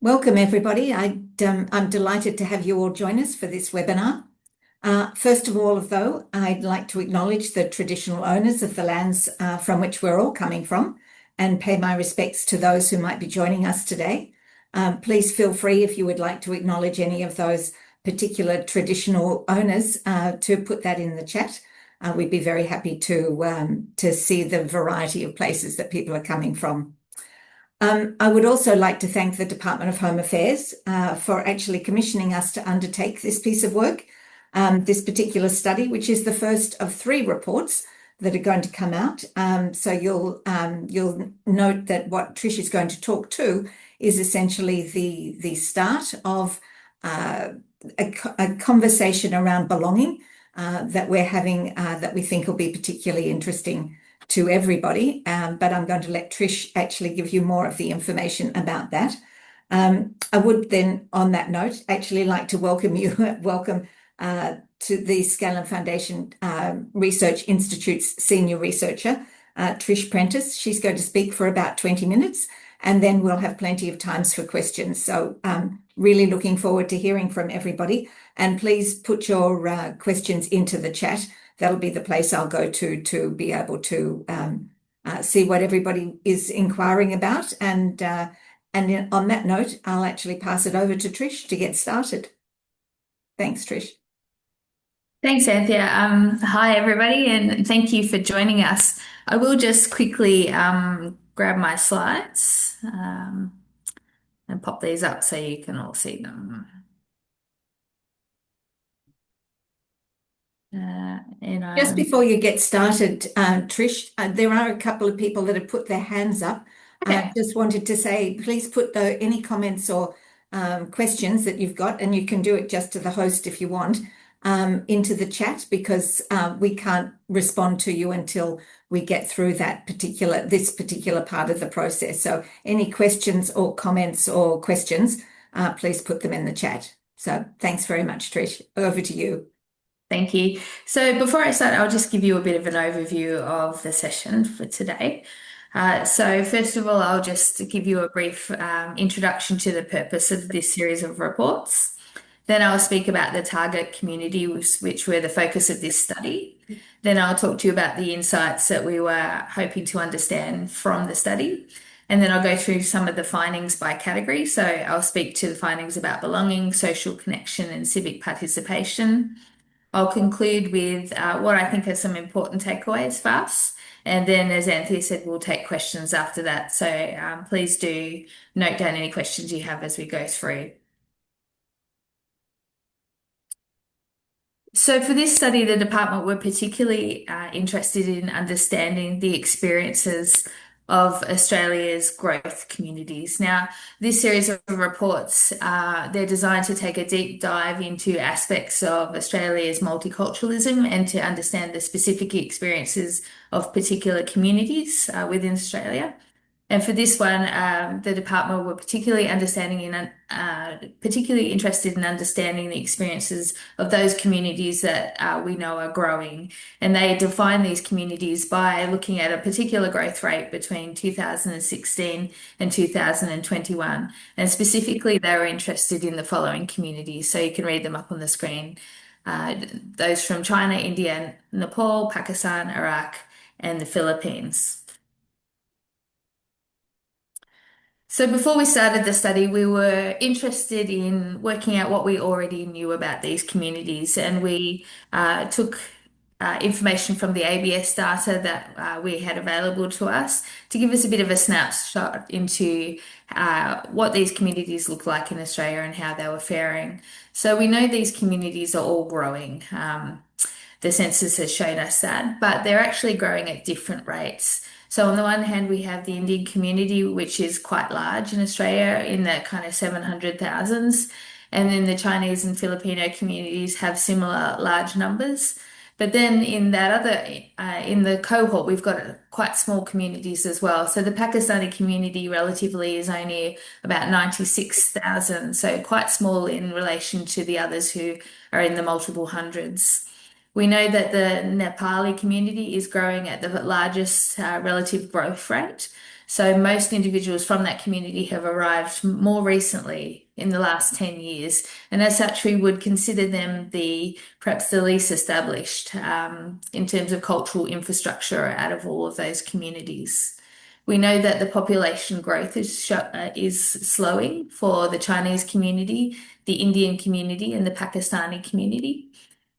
Welcome, everybody. I'm delighted to have you all join us for this webinar. First of all, though, I'd like to acknowledge the traditional owners of the lands from which we're all coming from and pay my respects to those who might be joining us today. Please feel free, if you would like to acknowledge any of those particular traditional owners, to put that in the chat. We'd be very happy to see the variety of places that people are coming from. I would also like to thank the Department of Home Affairs for actually commissioning us to undertake this piece of work, this particular study, which is the first of 3 reports that are going to come out. So you'll note that what Trish is going to talk to is essentially the start of a conversation around belonging that we're having that we think will be particularly interesting to everybody, but I'm going to let Trish actually give you more of the information about that. I would then, on that note, actually like to welcome to the Scanlon Foundation Research Institute's senior researcher, Trish Prentice. She's going to speak for about 20 minutes, and then we'll have plenty of times for questions. So really looking forward to hearing from everybody. And please put your questions into the chat. That'll be the place I'll go to be able to see what everybody is inquiring about. And on that note, I'll actually pass it over to Trish to get started. Thanks, Trish. Thanks, Anthea. Hi, everybody, and thank you for joining us. I will just quickly grab my slides and pop these up so you can all see them. Just before you get started, Trish, there are a couple of people that have put their hands up. Okay. I just wanted to say, please put any comments or questions that you've got, and you can do it just to the host if you want, into the chat, because we can't respond to you until we get through this particular part of the process. So any questions or comments or questions, please put them in the chat. So thanks very much, Trish. Over to you. Thank you. So before I start, I'll just give you a bit of an overview of the session for today. So first of all, I'll just give you a brief introduction to the purpose of this series of reports. Then I'll speak about the target community, which were the focus of this study. Then I'll talk to you about the insights that we were hoping to understand from the study. And then I'll go through some of the findings by category. So I'll speak to the findings about belonging, social connection, and civic participation. I'll conclude with what I think are some important takeaways for us. And then, as Anthea said, we'll take questions after that. So please do note down any questions you have as we go through. So for this study, the department were particularly interested in understanding the experiences of Australia's growth communities. Now, this series of reports, they're designed to take a deep dive into aspects of Australia's multiculturalism and to understand the specific experiences of particular communities within Australia. And for this one, the department were particularly interested in understanding the experiences of those communities that we know are growing. And they define these communities by looking at a particular growth rate between 2016 and 2021. And specifically, they were interested in the following communities. So you can read them up on the screen. Those from China, India, Nepal, Pakistan, Iraq, and the Philippines. So before we started the study, we were interested in working out what we already knew about these communities, and we took information from the ABS data that we had available to us to give us a bit of a snapshot into what these communities look like in Australia and how they were faring. So we know these communities are all growing. The census has shown us that, but they're actually growing at different rates. So on the one hand, we have the Indian community, which is quite large in Australia, in the kind of 700,000s. And then the Chinese and Filipino communities have similar large numbers. But then in the cohort, we've got quite small communities as well. So the Pakistani community relatively is only about 96,000, so quite small in relation to the others who are in the multiple hundreds. We know that the Nepali community is growing at the largest relative growth rate. So most individuals from that community have arrived more recently in the last 10 years. And as such, we would consider them perhaps the least established in terms of cultural infrastructure out of all of those communities. We know that the population growth is slowing for the Chinese community, the Indian community, and the Pakistani community.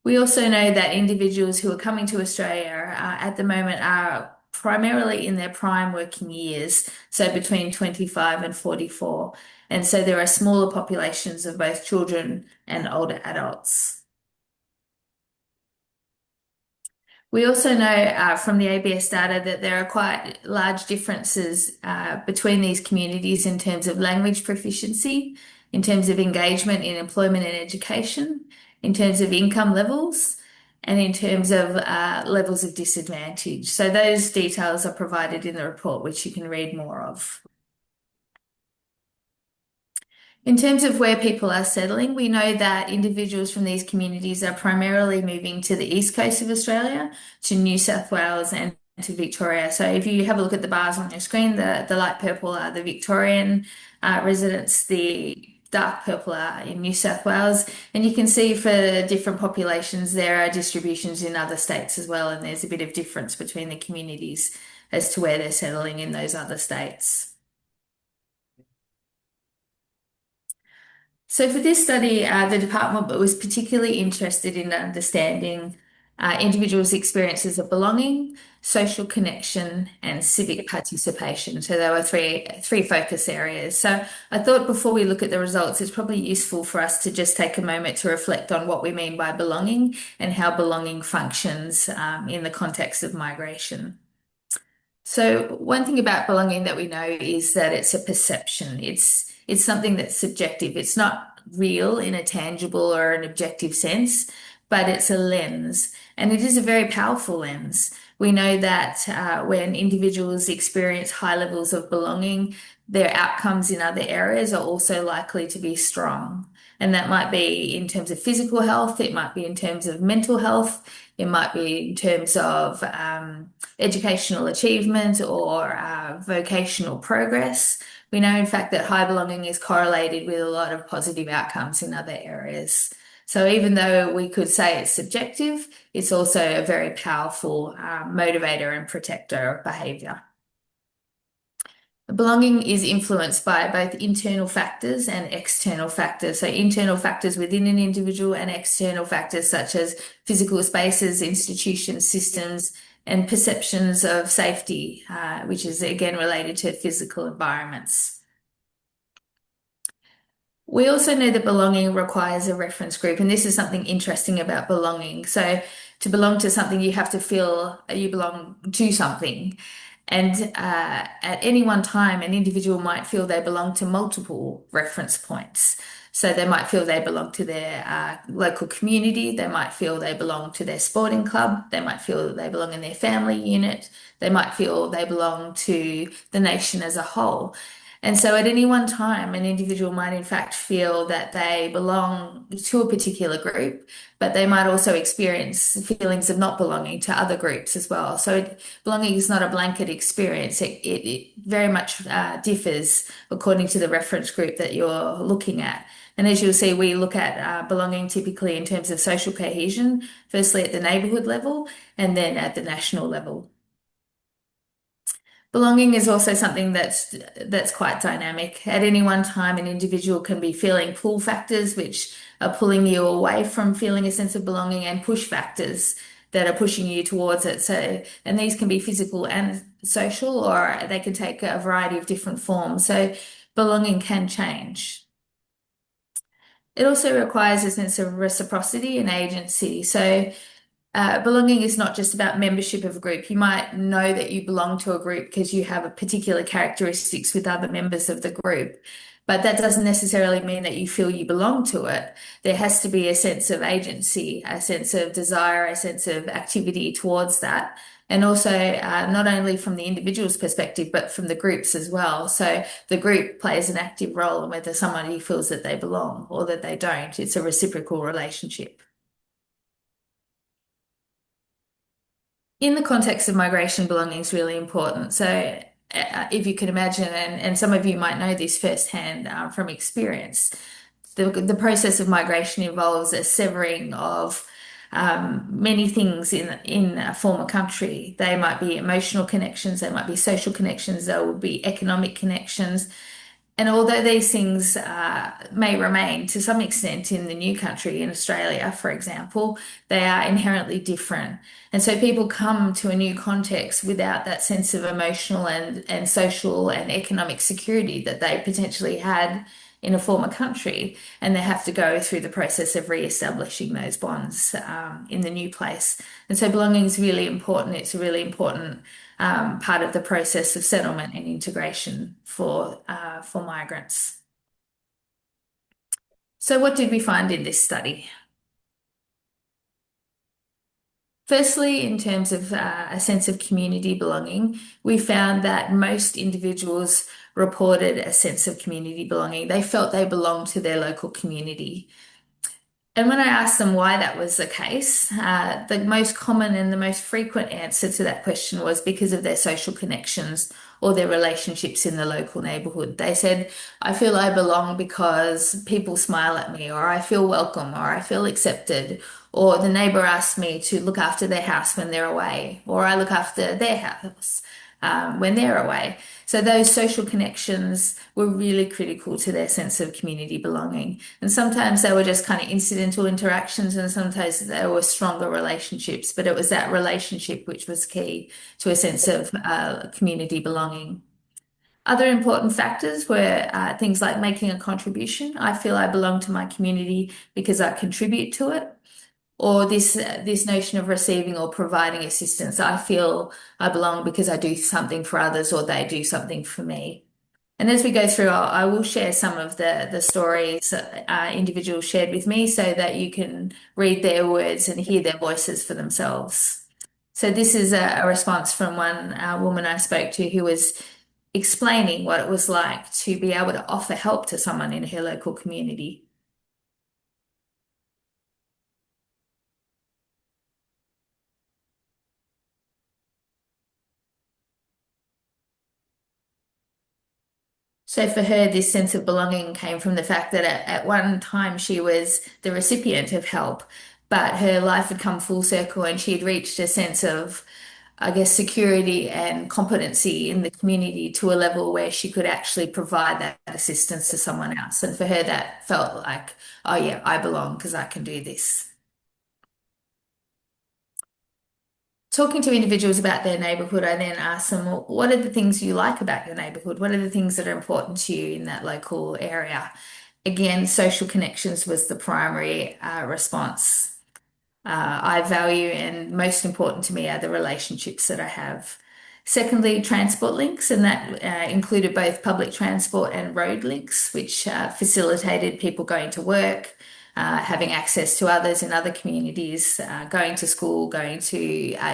We also know that individuals who are coming to Australia at the moment are primarily in their prime working years, so between 25 and 44. And so there are smaller populations of both children and older adults. We also know from the ABS data that there are quite large differences between these communities in terms of language proficiency, in terms of engagement in employment and education, in terms of income levels, and in terms of levels of disadvantage. So those details are provided in the report, which you can read more of. In terms of where people are settling, we know that individuals from these communities are primarily moving to the east coast of Australia, to New South Wales and to Victoria. So if you have a look at the bars on your screen, the light purple are the Victorian residents, the dark purple are in New South Wales. And you can see for different populations, there are distributions in other states as well. And there's a bit of difference between the communities as to where they're settling in those other states. So for this study, the department was particularly interested in understanding individuals' experiences of belonging, social connection, and civic participation. So there were three focus areas. So I thought before we look at the results, it's probably useful for us to just take a moment to reflect on what we mean by belonging and how belonging functions in the context of migration. So one thing about belonging that we know is that it's a perception. It's something that's subjective. It's not real in a tangible or an objective sense, but it's a lens, and it is a very powerful lens. We know that when individuals experience high levels of belonging, their outcomes in other areas are also likely to be strong. And that might be in terms of physical health, it might be in terms of mental health, it might be in terms of educational achievement or vocational progress. We know, in fact, that high belonging is correlated with a lot of positive outcomes in other areas. So even though we could say it's subjective, it's also a very powerful motivator and protector of behaviour. Belonging is influenced by both internal factors and external factors. So internal factors within an individual and external factors such as physical spaces, institutions, systems, and perceptions of safety, which is again related to physical environments. We also know that belonging requires a reference group, and this is something interesting about belonging. So to belong to something, you have to feel you belong to something. And at any one time, an individual might feel they belong to multiple reference points. So they might feel they belong to their local community. They might feel they belong to their sporting club. They might feel they belong in their family unit. They might feel they belong to the nation as a whole. And so at any one time, an individual might in fact feel that they belong to a particular group, but they might also experience feelings of not belonging to other groups as well. So belonging is not a blanket experience. It very much differs according to the reference group that you're looking at. And as you'll see, we look at belonging typically in terms of social cohesion, firstly at the neighbourhood level and then at the national level. Belonging is also something that's quite dynamic. At any one time, an individual can be feeling pull factors, which are pulling you away from feeling a sense of belonging, and push factors that are pushing you towards it. So, and these can be physical and social, or they can take a variety of different forms. So belonging can change. It also requires a sense of reciprocity and agency. So belonging is not just about membership of a group. You might know that you belong to a group because you have a particular characteristics with other members of the group, but that doesn't necessarily mean that you feel you belong to it. There has to be a sense of agency, a sense of desire, a sense of activity towards that. And also not only from the individual's perspective, but from the groups as well. So the group plays an active role in whether somebody feels that they belong or that they don't. It's a reciprocal relationship. In the context of migration, belonging is really important. So if you can imagine, and some of you might know this firsthand from experience, the process of migration involves a severing of many things in a former country. They might be emotional connections, they might be social connections, there will be economic connections. And although these things may remain to some extent in the new country, in Australia, for example, they are inherently different. And so people come to a new context without that sense of emotional and social and economic security that they potentially had in a former country. And they have to go through the process of re-establishing those bonds in the new place. And so belonging is really important. It's a really important part of the process of settlement and integration for migrants. So what did we find in this study? Firstly, in terms of a sense of community belonging, we found that most individuals reported a sense of community belonging. They felt they belonged to their local community. And when I asked them why that was the case, the most common and the most frequent answer to that question was because of their social connections or their relationships in the local neighborhood. They said, I feel I belong because people smile at me, or I feel welcome, or I feel accepted, or the neighbor asks me to look after their house when they're away, or I look after their house when they're away. So those social connections were really critical to their sense of community belonging. And sometimes they were just kind of incidental interactions, and sometimes they were stronger relationships, but it was that relationship which was key to a sense of community belonging. Other important factors were things like making a contribution. I feel I belong to my community because I contribute to it, or this notion of receiving or providing assistance. I feel I belong because I do something for others or they do something for me. And as we go through, I will share some of the stories individuals shared with me so that you can read their words and hear their voices for themselves. So this is a response from one woman I spoke to who was explaining what it was like to be able to offer help to someone in her local community. So for her, this sense of belonging came from the fact that at one time she was the recipient of help, but her life had come full circle and she had reached a sense of, I guess, security and competency in the community to a level where she could actually provide that assistance to someone else. And for her, that felt like, oh yeah, I belong because I can do this. Talking to individuals about their neighborhood, I then ask them, well, what are the things you like about your neighborhood? What are the things that are important to you in that local area? Again, social connections was the primary response. I value and most important to me are the relationships that I have. Secondly, transport links, and that included both public transport and road links, which facilitated people going to work, having access to others in other communities, going to school, going to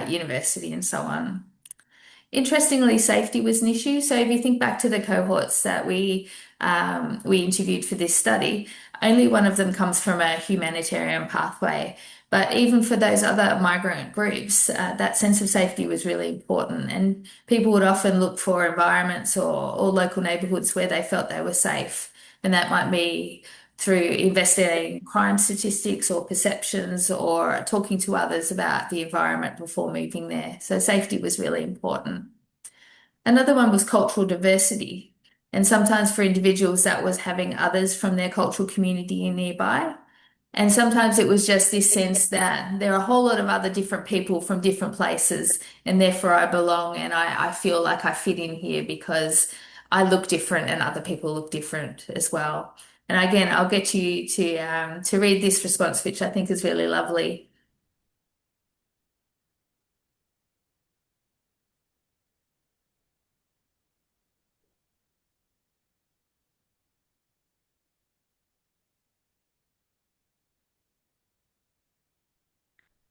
university, and so on. Interestingly, safety was an issue. So if you think back to the cohorts that we interviewed for this study, only one of them comes from a humanitarian pathway. But even for those other migrant groups, that sense of safety was really important. And people would often look for environments or local neighborhoods where they felt they were safe. And that might be through investigating crime statistics or perceptions or talking to others about the environment before moving there. So safety was really important. Another one was cultural diversity. And sometimes for individuals, that was having others from their cultural community nearby. And sometimes it was just this sense that there are a whole lot of other different people from different places, and therefore I belong and I feel like I fit in here because I look different and other people look different as well. And again, I'll get you to read this response, which I think is really lovely.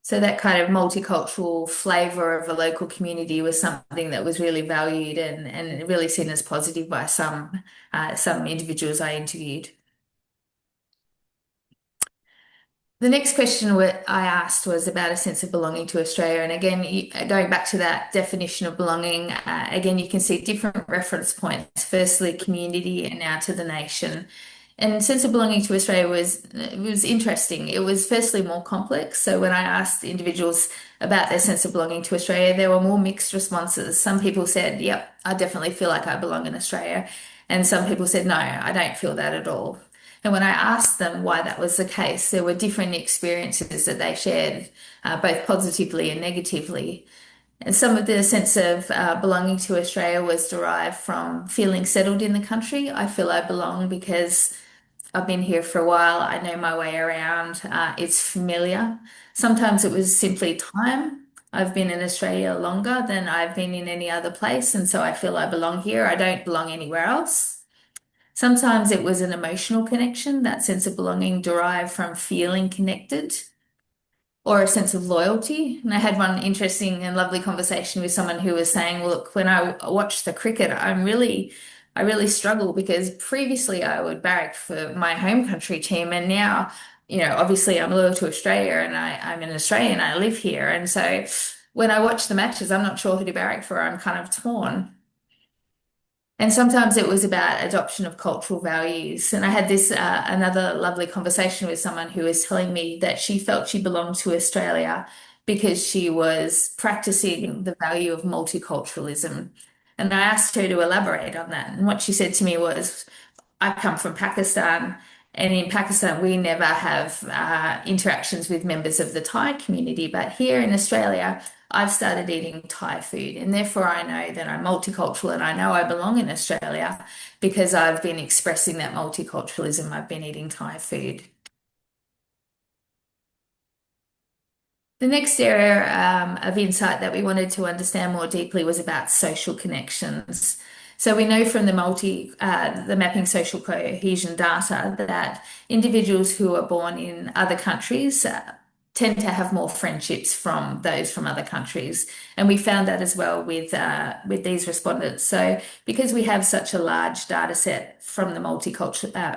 So that kind of multicultural flavor of a local community was something that was really valued and really seen as positive by some individuals I interviewed. The next question I asked was about a sense of belonging to Australia. And again, going back to that definition of belonging, again, you can see different reference points. Firstly, community, and now to the nation. And sense of belonging to Australia was interesting. It was firstly more complex. So when I asked individuals about their sense of belonging to Australia, there were more mixed responses. Some people said, "Yep, I definitely feel like I belong in Australia," and some people said, "No, I don't feel that at all." And when I asked them why that was the case, there were different experiences that they shared, both positively and negatively. And some of the sense of belonging to Australia was derived from feeling settled in the country. I feel I belong because I've been here for a while. I know my way around. It's familiar. Sometimes it was simply time. I've been in Australia longer than I've been in any other place, and so I feel I belong here. I don't belong anywhere else. Sometimes it was an emotional connection, that sense of belonging derived from feeling connected or a sense of loyalty. And I had one interesting and lovely conversation with someone who was saying, well, look, when I watch the cricket, I really struggle because previously I would barrack for my home country team. And now, obviously I'm loyal to Australia and I'm an Australian, I live here. And so when I watch the matches, I'm not sure who to barrack for. I'm kind of torn. And sometimes it was about adoption of cultural values. And I had this another lovely conversation with someone who was telling me that she felt she belonged to Australia because she was practicing the value of multiculturalism. And I asked her to elaborate on that. And what she said to me was, I come from Pakistan, and in Pakistan, we never have interactions with members of the Thai community. But here in Australia, I've started eating Thai food, and therefore I know that I'm multicultural and I know I belong in Australia because I've been expressing that multiculturalism. I've been eating Thai food. The next area of insight that we wanted to understand more deeply was about social connections. So we know from the mapping social cohesion data that individuals who are born in other countries tend to have more friendships from those from other countries, and we found that as well with these respondents. So because we have such a large data set from the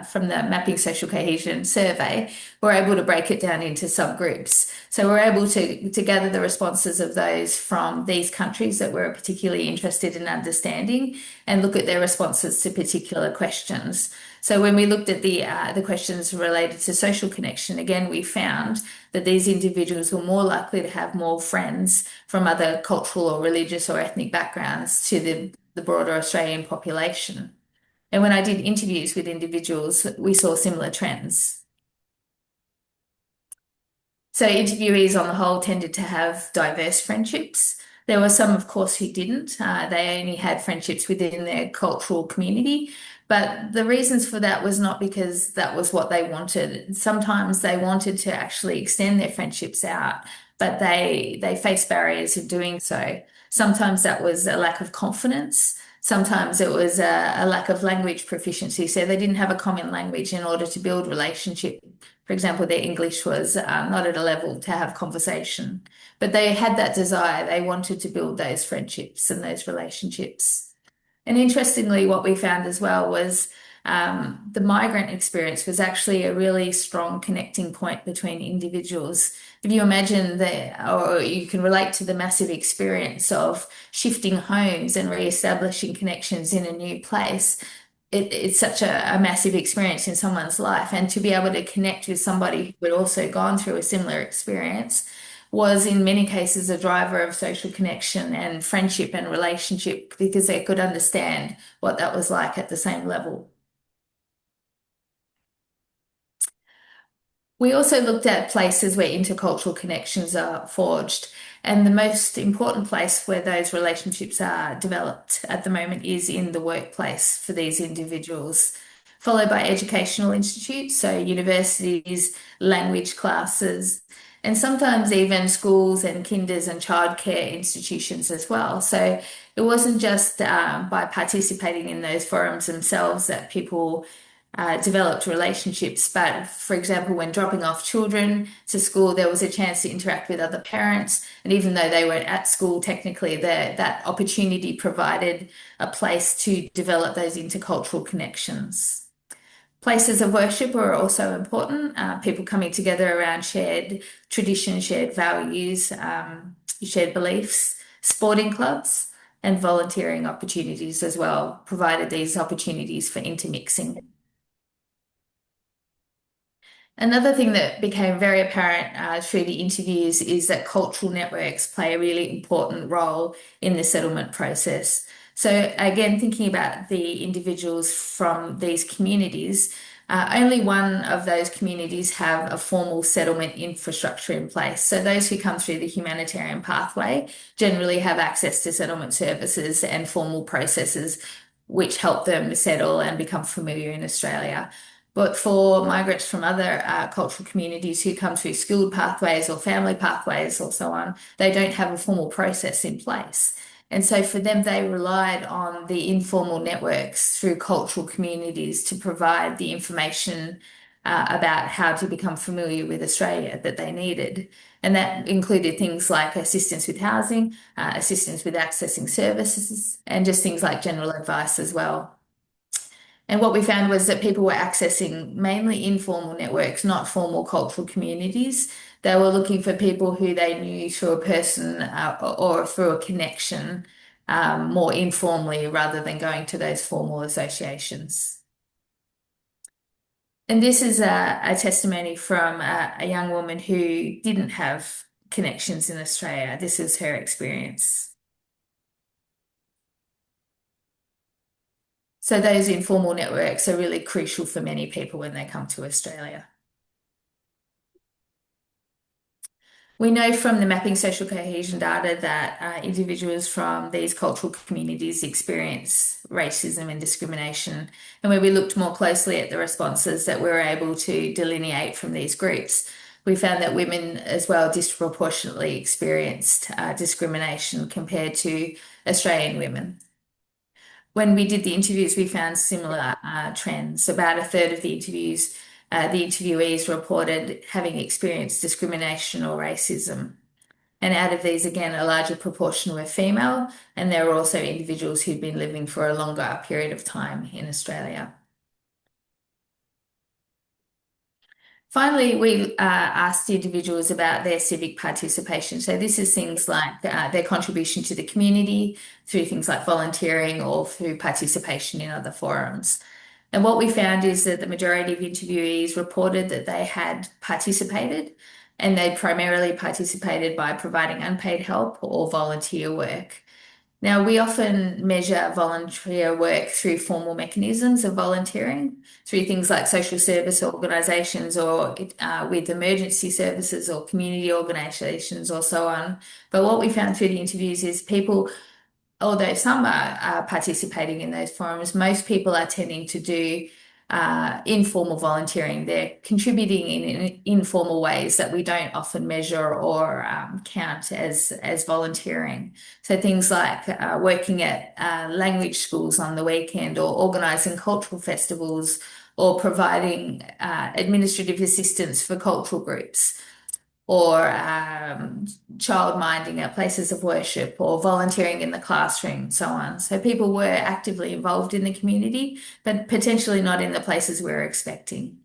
from the mapping social cohesion survey, we're able to break it down into subgroups. So we're able to gather the responses of those from these countries that we're particularly interested in understanding and look at their responses to particular questions. So when we looked at the questions related to social connection, again, we found that these individuals were more likely to have more friends from other cultural or religious or ethnic backgrounds to the broader Australian population. And when I did interviews with individuals, we saw similar trends. So interviewees on the whole tended to have diverse friendships. There were some, of course, who didn't. They only had friendships within their cultural community. But the reasons for that was not because that was what they wanted. Sometimes they wanted to actually extend their friendships out, but they faced barriers in doing so. Sometimes that was a lack of confidence. Sometimes it was a lack of language proficiency. So they didn't have a common language in order to build relationship. For example, their English was not at a level to have conversation, but they had that desire. They wanted to build those friendships and those relationships. And interestingly, what we found as well was the migrant experience was actually a really strong connecting point between individuals. If you imagine or you can relate to the massive experience of shifting homes and reestablishing connections in a new place, it's such a massive experience in someone's life. And to be able to connect with somebody who had also gone through a similar experience was in many cases a driver of social connection and friendship and relationship because they could understand what that was like at the same level. We also looked at places where intercultural connections are forged, and the most important place where those relationships are developed at the moment is in the workplace for these individuals, followed by educational institutes, so universities, language classes, and sometimes even schools and kinders and childcare institutions as well. So it wasn't just by participating in those forums themselves that people developed relationships. But for example, when dropping off children to school, there was a chance to interact with other parents. And even though they weren't at school, technically, that opportunity provided a place to develop those intercultural connections. Places of worship are also important. People coming together around shared traditions, shared values, shared beliefs, sporting clubs, and volunteering opportunities as well, provided these opportunities for intermixing. Another thing that became very apparent through the interviews is that cultural networks play a really important role in the settlement process. So, again, thinking about the individuals from these communities, only one of those communities have a formal settlement infrastructure in place. So, those who come through the humanitarian pathway generally have access to settlement services and formal processes which help them settle and become familiar in Australia. But for migrants from other cultural communities who come through skilled pathways or family pathways or so on, they don't have a formal process in place. And so for them, they relied on the informal networks through cultural communities to provide the information about how to become familiar with Australia that they needed. And that included things like assistance with housing, assistance with accessing services, and just things like general advice as well. And what we found was that people were accessing mainly informal networks, not formal cultural communities. They were looking for people who they knew through a person or through a connection more informally rather than going to those formal associations. And this is a testimony from a young woman who didn't have connections in Australia. This is her experience. So those informal networks are really crucial for many people when they come to Australia. We know from the mapping social cohesion data that individuals from these cultural communities experience racism and discrimination. And when we looked more closely at the responses that we were able to delineate from these groups, we found that women as well disproportionately experienced discrimination compared to Australian women. When we did the interviews, we found similar trends. About a third of the interviews, the interviewees reported having experienced discrimination or racism. And out of these, again, a larger proportion were female, and there were also individuals who'd been living for a longer period of time in Australia. Finally, we asked the individuals about their civic participation. So this is things like their contribution to the community through things like volunteering or through participation in other forums. And what we found is that the majority of interviewees reported that they had participated, and they primarily participated by providing unpaid help or volunteer work. Now, we often measure volunteer work through formal mechanisms of volunteering, through things like social service organisations or with emergency services or community organisations or so on. But what we found through the interviews is people, although some are participating in those forums, most people are tending to do informal volunteering. They're contributing in informal ways that we don't often measure or count as volunteering. So things like working at language schools on the weekend or organising cultural festivals or providing administrative assistance for cultural groups or child minding at places of worship or volunteering in the classroom, so on. So people were actively involved in the community, but potentially not in the places we were expecting.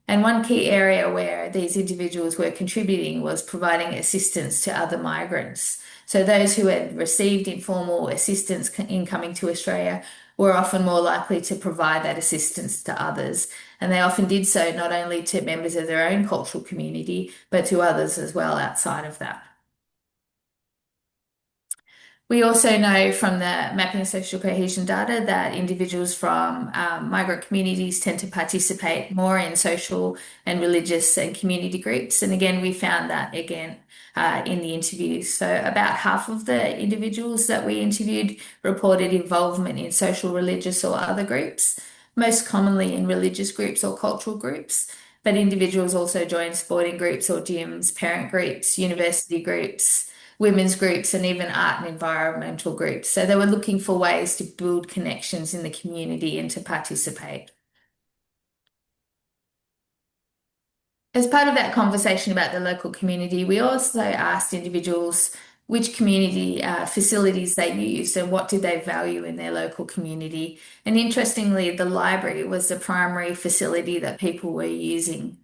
And one key area where these individuals were contributing was providing assistance to other migrants. So those who had received informal assistance in coming to Australia were often more likely to provide that assistance to others. And they often did so not only to members of their own cultural community, but to others as well outside of that. We also know from the mapping social cohesion data that individuals from migrant communities tend to participate more in social and religious and community groups. And again, we found that again in the interviews. So about half of the individuals that we interviewed reported involvement in social, religious or other groups, most commonly in religious groups or cultural groups. But individuals also joined sporting groups or gyms, parent groups, university groups, women's groups, and even art and environmental groups. So they were looking for ways to build connections in the community and to participate. As part of that conversation about the local community, we also asked individuals which community facilities they used and what did they value in their local community. And interestingly, the library was the primary facility that people were using.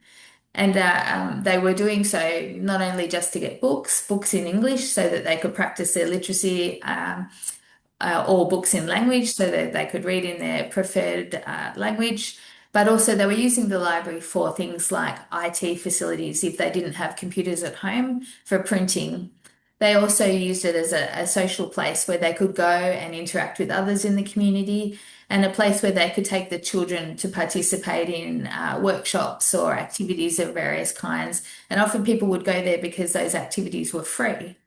And they were doing so not only just to get books in English so that they could practice their literacy, or books in language so that they could read in their preferred language, but also they were using the library for things like IT facilities if they didn't have computers at home for printing. They also used it as a social place where they could go and interact with others in the community, and a place where they could take the children to participate in workshops or activities of various kinds. And often people would go there because those activities were free.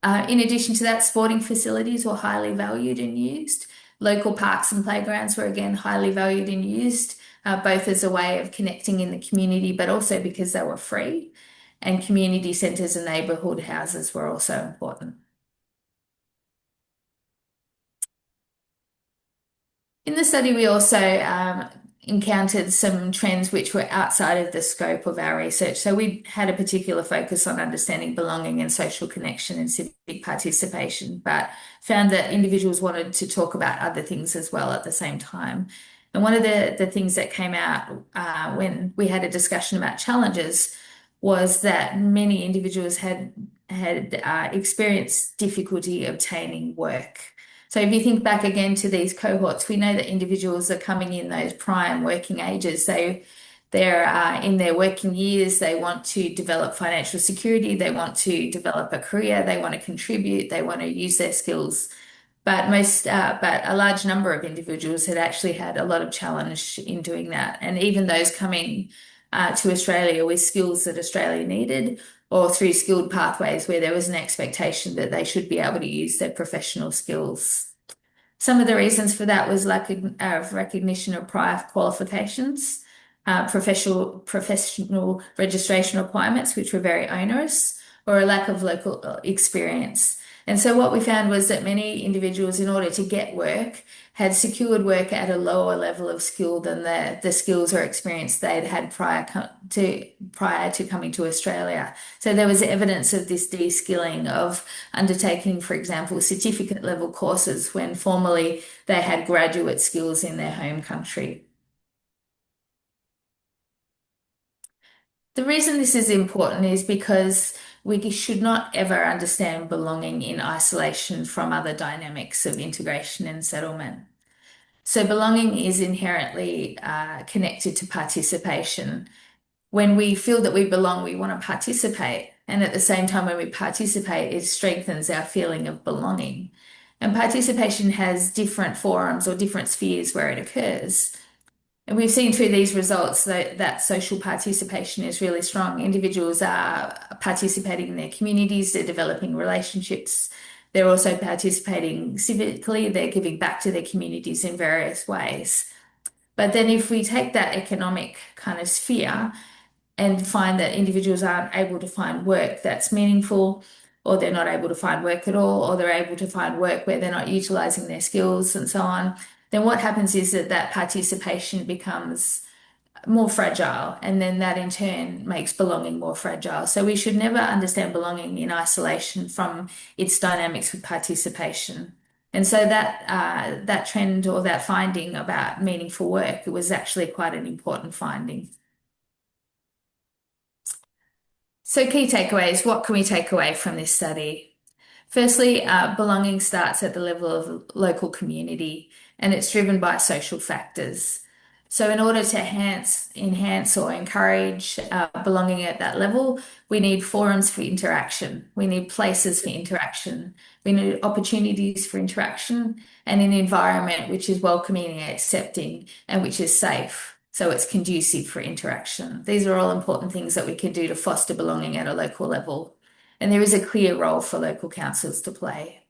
In addition to that, sporting facilities were highly valued and used. Local parks and playgrounds were again highly valued and used, both as a way of connecting in the community, but also because they were free. And community centres and neighbourhood houses were also important. In the study, we also encountered some trends which were outside of the scope of our research. So we had a particular focus on understanding belonging and social connection and civic participation, but found that individuals wanted to talk about other things as well at the same time. And one of the things that came out when we had a discussion about challenges was that many individuals had experienced difficulty obtaining work. So if you think back again to these cohorts, we know that individuals are coming in those prime working ages. They're in their working years, they want to develop financial security, they want to develop a career, they want to contribute, they want to use their skills. But a large number of individuals had actually had a lot of challenge in doing that. And even those coming to Australia with skills that Australia needed, or through skilled pathways where there was an expectation that they should be able to use their professional skills. Some of the reasons for that was lack of recognition of prior qualifications, professional registration requirements, which were very onerous, or a lack of local experience. And so what we found was that many individuals, in order to get work, had secured work at a lower level of skill than the skills or experience they'd had prior to coming to Australia. So there was evidence of this de-skilling, of undertaking, for example, certificate level courses when formerly they had graduate skills in their home country. The reason this is important is because we should not ever understand belonging in isolation from other dynamics of integration and settlement. So belonging is inherently connected to participation. When we feel that we belong, we want to participate. And at the same time, when we participate, it strengthens our feeling of belonging. And participation has different forums or different spheres where it occurs. And we've seen through these results that social participation is really strong. Individuals are participating in their communities, they're developing relationships, they're also participating civically, they're giving back to their communities in various ways. But then if we take that economic kind of sphere and find that individuals aren't able to find work that's meaningful, or they're not able to find work at all, or they're able to find work where they're not utilizing their skills and so on, then what happens is that participation becomes more fragile, and then that in turn makes belonging more fragile. So we should never understand belonging in isolation from its dynamics with participation. And so that trend or that finding about meaningful work was actually quite an important finding. So key takeaways, what can we take away from this study? Firstly, belonging starts at the level of local community, and it's driven by social factors. So in order to enhance or encourage belonging at that level, we need forums for interaction. We need places for interaction. We need opportunities for interaction, and an environment which is welcoming and accepting and which is safe. So it's conducive for interaction. These are all important things that we can do to foster belonging at a local level. And there is a clear role for local councils to play.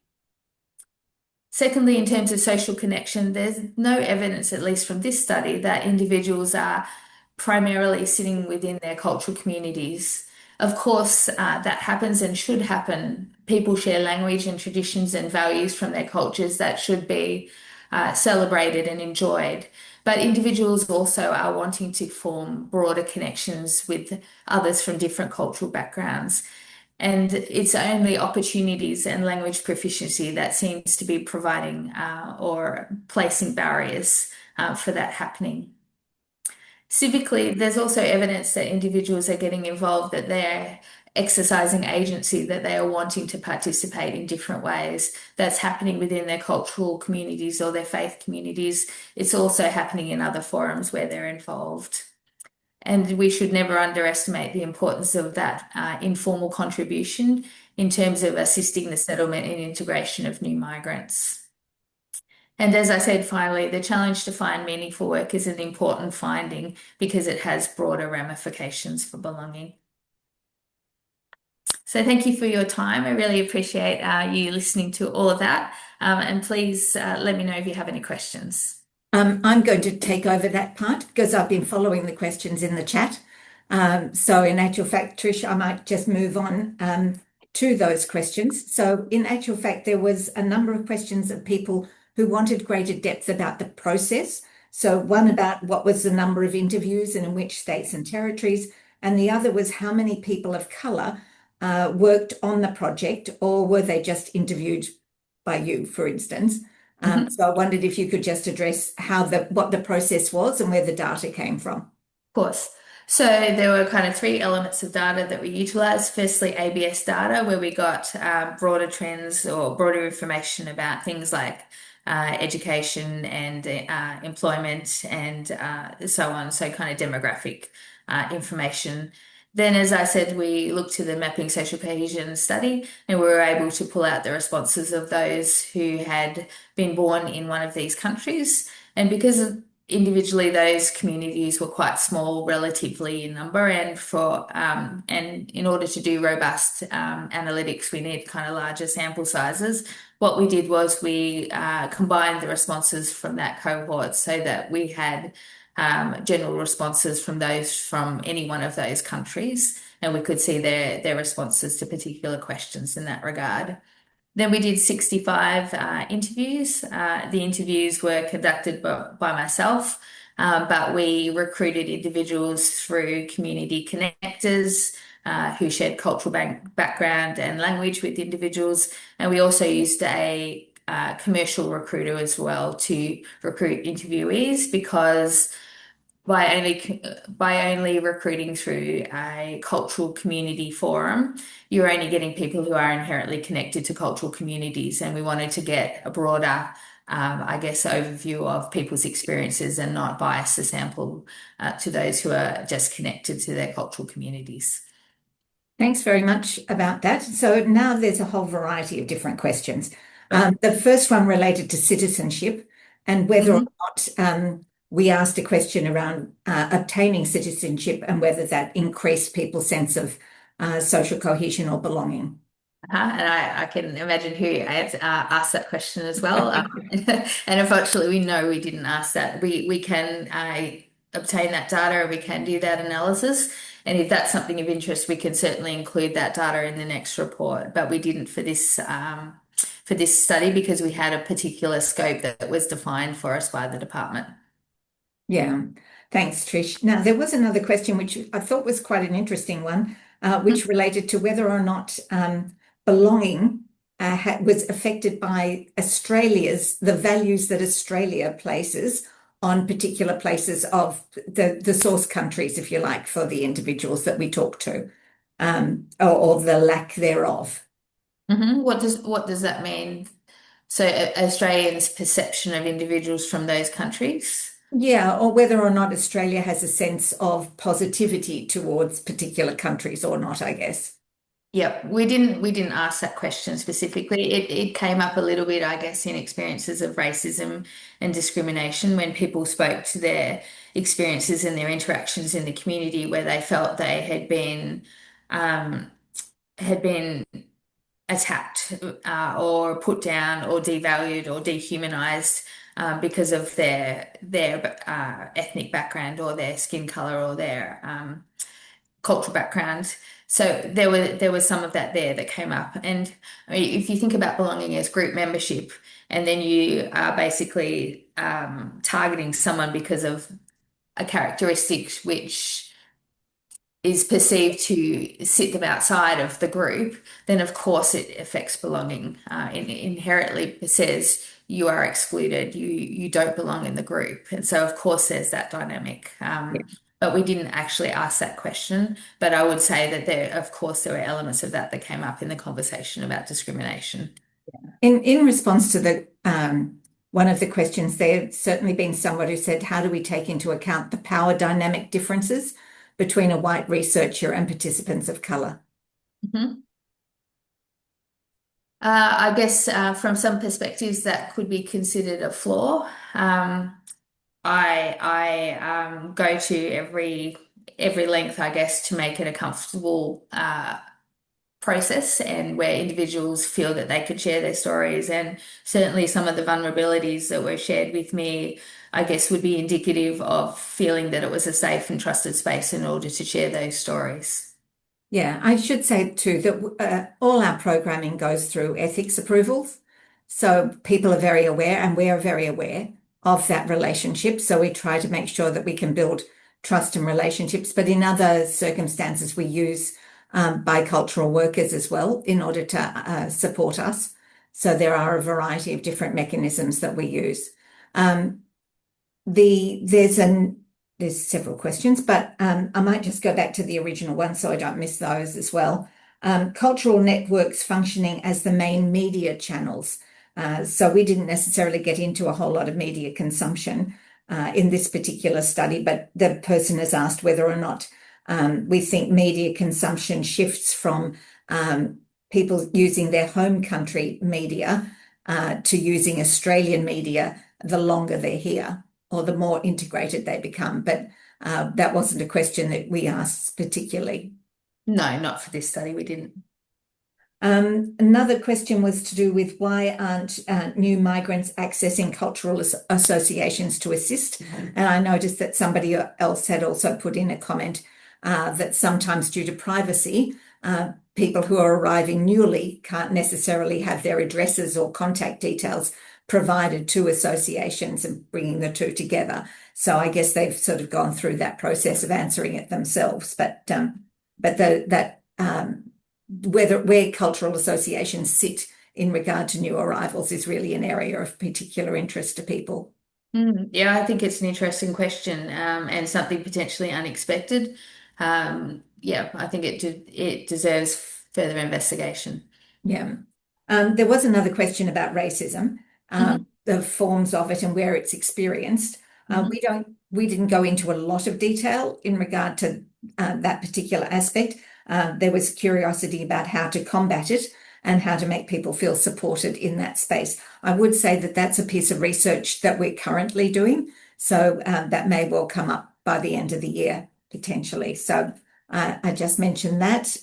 Secondly, in terms of social connection, there's no evidence, at least from this study, that individuals are primarily sitting within their cultural communities. Of course, that happens and should happen. People share language and traditions and values from their cultures that should be celebrated and enjoyed. But individuals also are wanting to form broader connections with others from different cultural backgrounds. And it's only opportunities and language proficiency that seems to be providing or placing barriers for that happening. Civically, there's also evidence that individuals are getting involved, that they're exercising agency, that they are wanting to participate in different ways. That's happening within their cultural communities or their faith communities. It's also happening in other forums where they're involved. And we should never underestimate the importance of that informal contribution in terms of assisting the settlement and integration of new migrants. And as I said, finally, the challenge to find meaningful work is an important finding because it has broader ramifications for belonging. So thank you for your time. I really appreciate you listening to all of that. And please let me know if you have any questions. I'm going to take over that part because I've been following the questions in the chat. So in actual fact, Trish, I might just move on to those questions. So in actual fact, there was a number of questions of people who wanted greater depth about the process. So one about what was the number of interviews and in which states and territories, and the other was how many people of colour worked on the project, or were they just interviewed by you, for instance? So I wondered if you could just address what the process was and where the data came from. Of course. So there were kind of three elements of data that we utilized. Firstly, ABS data, where we got broader trends or broader information about things like education and employment and so on. So kind of demographic information. Then, as I said, we looked to the Mapping Social Cohesion study, and we were able to pull out the responses of those who had been born in one of these countries. And because individually those communities were quite small relatively in number, and in order to do robust analytics, we need kind of larger sample sizes. What we did was we combined the responses from that cohort so that we had general responses from those from any one of those countries, and we could see their responses to particular questions in that regard. Then we did 65 interviews. The interviews were conducted by myself, but we recruited individuals through community connectors who shared cultural background and language with individuals. And we also used a commercial recruiter as well to recruit interviewees, because by only recruiting through a cultural community forum, you're only getting people who are inherently connected to cultural communities. And we wanted to get a broader, I guess, overview of people's experiences and not bias the sample to those who are just connected to their cultural communities. Thanks very much about that. So now there's a whole variety of different questions. The first one related to citizenship and whether or not we asked a question around obtaining citizenship and whether that increased people's sense of social cohesion or belonging. And I can imagine who asked that question as well. And unfortunately, we know we didn't ask that. We can obtain that data and we can do that analysis. And if that's something of interest, we can certainly include that data in the next report. But we didn't for this study because we had a particular scope that was defined for us by the department. Yeah, thanks, Trish. Now, there was another question which I thought was quite an interesting one, which related to whether or not belonging was affected by the values that Australia places on particular places of the source countries, if you like, for the individuals that we talk to, or the lack thereof. What does that mean? So Australians' perception of individuals from those countries? Yeah, or whether or not Australia has a sense of positivity towards particular countries or not, I guess. Yep, we didn't ask that question specifically. It came up a little bit, I guess, in experiences of racism and discrimination when people spoke to their experiences and their interactions in the community where they felt they had been attacked or put down or devalued or dehumanized because of their ethnic background or their skin color or their cultural background. So there was some of that there that came up. And I mean, if you think about belonging as group membership, and then you are basically targeting someone because of a characteristic which is perceived to sit them outside of the group, then of course it affects belonging. It inherently says you are excluded, you don't belong in the group. And so of course there's that dynamic. But we didn't actually ask that question. But I would say that of course, there were elements of that that came up in the conversation about discrimination. In response to the one of the questions, there's certainly been someone who said, how do we take into account the power dynamic differences between a white researcher and participants of colour? Mhm. I guess from some perspectives that could be considered a flaw. I go to every length, I guess, to make it a comfortable process and where individuals feel that they could share their stories. And certainly some of the vulnerabilities that were shared with me, I guess, would be indicative of feeling that it was a safe and trusted space in order to share those stories. Yeah, I should say too that all our programming goes through ethics approvals. So people are very aware, and we are very aware of that relationship. So we try to make sure that we can build trust and relationships. But in other circumstances, we use bicultural workers as well in order to support us. So there are a variety of different mechanisms that we use. There's several questions, but I might just go back to the original one so I don't miss those as well. Cultural networks functioning as the main media channels. So we didn't necessarily get into a whole lot of media consumption in this particular study, but the person has asked whether or not we think media consumption shifts from people using their home country media to using Australian media the longer they're here, or the more integrated they become. But that wasn't a question that we asked particularly. No, not for this study, we didn't. Another question was to do with why aren't new migrants accessing cultural associations to assist? And I noticed that somebody else had also put in a comment that sometimes due to privacy, people who are arriving newly can't necessarily have their addresses or contact details provided to associations and bringing the two together. So I guess they've sort of gone through that process of answering it themselves. But where cultural associations sit in regard to new arrivals is really an area of particular interest to people. Yeah, I think it's an interesting question and something potentially unexpected. Yeah, I think it deserves further investigation. Yeah. There was another question about racism, the forms of it and where it's experienced. We didn't go into a lot of detail in regard to that particular aspect. There was curiosity about how to combat it and how to make people feel supported in that space. I would say that that's a piece of research that we're currently doing. So that may well come up by the end of the year, potentially. So I just mentioned that.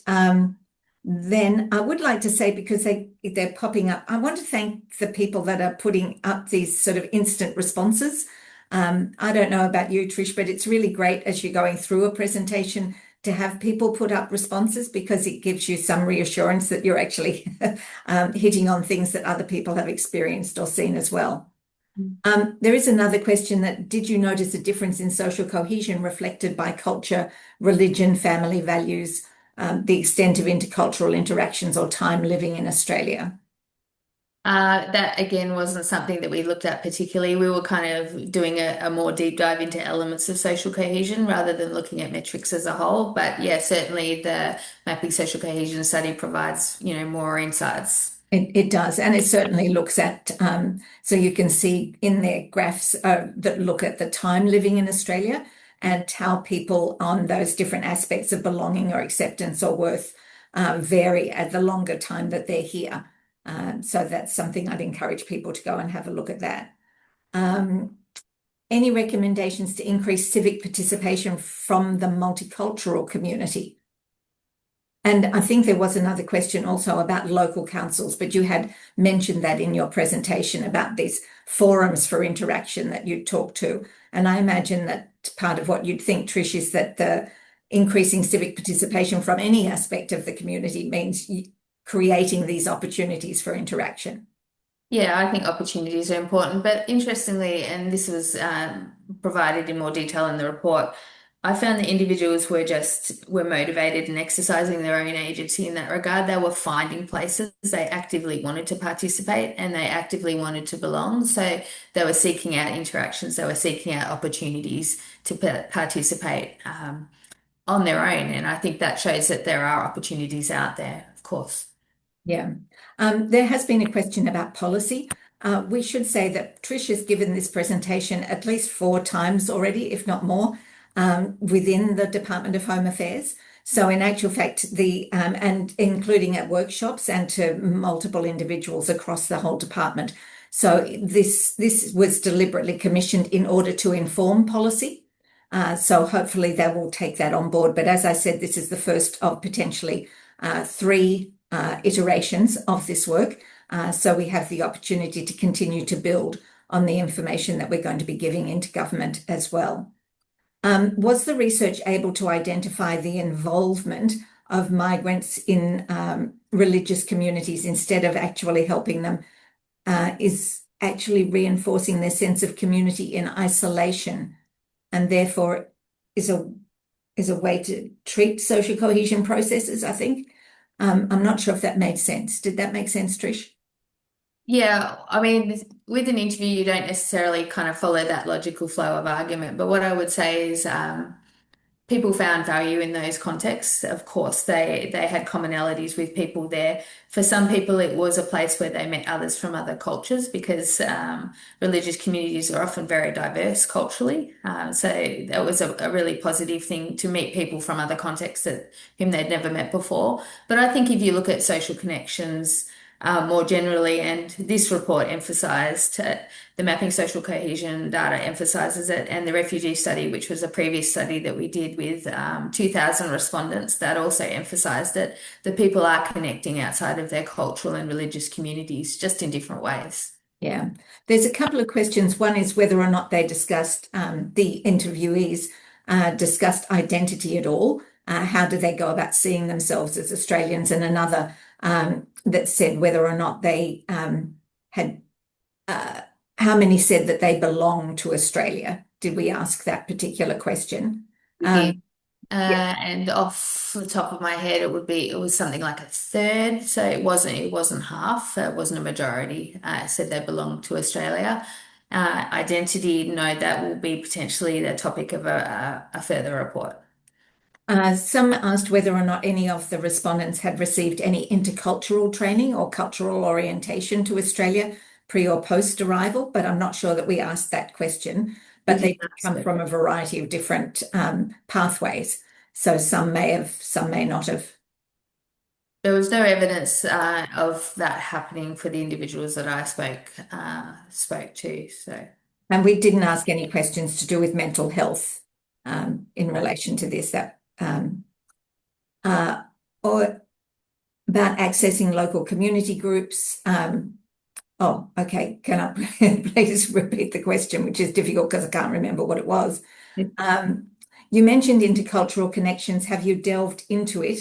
Then I would like to say, because they're popping up, I want to thank the people that are putting up these sort of instant responses. I don't know about you, Trish, but it's really great as you're going through a presentation to have people put up responses, because it gives you some reassurance that you're actually hitting on things that other people have experienced or seen as well. There is another question that, did you notice a difference in social cohesion reflected by culture, religion, family values, the extent of intercultural interactions or time living in Australia? That again wasn't something that we looked at particularly. We were kind of doing a more deep dive into elements of social cohesion rather than looking at metrics as a whole. But yeah, certainly the mapping social cohesion study provides, more insights. It does, and it certainly looks at, so you can see in their graphs that look at the time living in Australia and how people on those different aspects of belonging or acceptance or worth vary at the longer time that they're here. So that's something I'd encourage people to go and have a look at that. Any recommendations to increase civic participation from the multicultural community? And I think there was another question also about local councils, but you had mentioned that in your presentation about these forums for interaction that you talked to. And I imagine that part of what you'd think, Trish, is that the increasing civic participation from any aspect of the community means creating these opportunities for interaction. Yeah, I think opportunities are important, but interestingly, and this was provided in more detail in the report, I found the individuals were motivated and exercising their own agency in that regard. They were finding places. They actively wanted to participate and they actively wanted to belong. So they were seeking out interactions. They were seeking out opportunities to participate on their own. And I think that shows that there are opportunities out there, of course. Yeah. There has been a question about policy. We should say that Trish has given this presentation at least 4 times already, if not more, within the Department of Home Affairs. So in actual fact, and including at workshops and to multiple individuals across the whole department. So this was deliberately commissioned in order to inform policy. So hopefully they will take that on board. But as I said, this is the first of potentially 3 iterations of this work. So we have the opportunity to continue to build on the information that we're going to be giving into government as well. Was the research able to identify the involvement of migrants in religious communities instead of actually helping them? Is actually reinforcing their sense of community in isolation, and therefore is a way to treat social cohesion processes, I think. I'm not sure if that made sense. Did that make sense, Trish? Yeah, I mean, with an interview, you don't necessarily kind of follow that logical flow of argument. But what I would say is people found value in those contexts. Of course, they had commonalities with people there. For some people, it was a place where they met others from other cultures because religious communities are often very diverse culturally. So that was a really positive thing to meet people from other contexts whom they'd never met before. But I think if you look at social connections, more generally, and this report emphasised the mapping social cohesion data emphasises it, and the refugee study, which was a previous study that we did with 2,000 respondents, that also emphasised it, that people are connecting outside of their cultural and religious communities, just in different ways. Yeah, there's a couple of questions. One is whether or not they discussed, the interviewees discussed identity at all. How do they go about seeing themselves as Australians? And another that said whether or not they had, how many said that they belong to Australia? Did we ask that particular question? We did. Yeah. And off the top of my head, it was something like a third. So it wasn't half. It wasn't a majority. Said they belonged to Australia. Identity, no, that will be potentially the topic of a further report. Some asked whether or not any of the respondents had received any intercultural training or cultural orientation to Australia pre or post arrival, but I'm not sure that we asked that question. But they come from a variety of different pathways. So some may have, some may not have. There was no evidence of that happening for the individuals that I spoke to. So, and we didn't ask any questions to do with mental health in relation to this. Or about accessing local community groups. Oh, okay. Can I please repeat the question, which is difficult because I can't remember what it was. You mentioned intercultural connections. Have you delved into it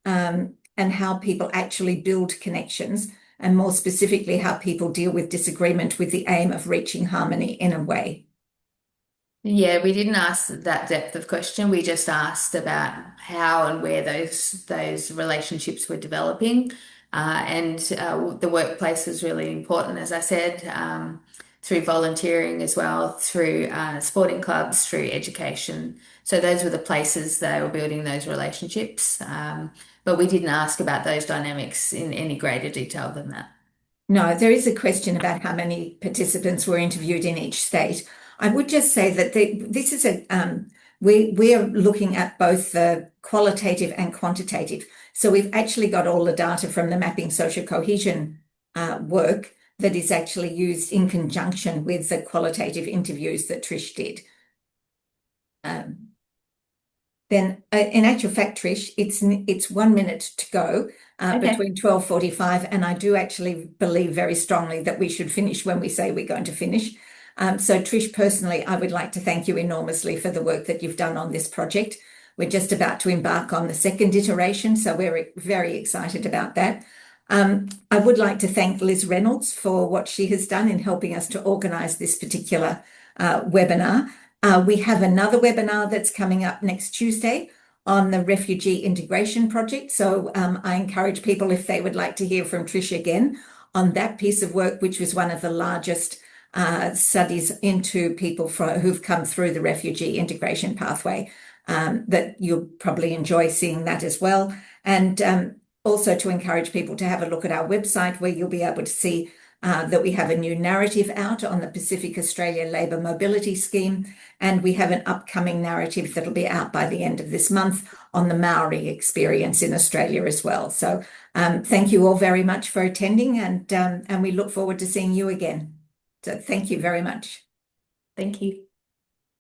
and how people actually build connections, and more specifically, how people deal with disagreement with the aim of reaching harmony in a way? Yeah, we didn't ask that depth of question. We just asked about how and where those relationships were developing. The workplace was really important, as I said, through volunteering as well, through sporting clubs, through education. So those were the places they were building those relationships. But we didn't ask about those dynamics in any greater detail than that. No, there is a question about how many participants were interviewed in each state. I would just say that this is we are looking at both the qualitative and quantitative. So we've actually got all the data from the mapping social cohesion work that is actually used in conjunction with the qualitative interviews that Trish did. Then in actual fact, Trish, it's 1 minute to go between 12:45, and I do actually believe very strongly that we should finish when we say we're going to finish. So Trish, personally, I would like to thank you enormously for the work that you've done on this project. We're just about to embark on the second iteration, so we're very excited about that. I would like to thank Liz Reynolds for what she has done in helping us to organise this particular webinar. We have another webinar that's coming up next Tuesday on the Refugee Integration Project. So I encourage people, if they would like to hear from Trish again on that piece of work, which was one of the largest studies into people who've come through the refugee integration pathway, that you'll probably enjoy seeing that as well. And also to encourage people to have a look at our website, where you'll be able to see that we have a new narrative out on the Pacific Australia Labour Mobility Scheme, and we have an upcoming narrative that'll be out by the end of this month on the Maori experience in Australia as well. So thank you all very much for attending, and we look forward to seeing you again. So thank you very much. Thank you.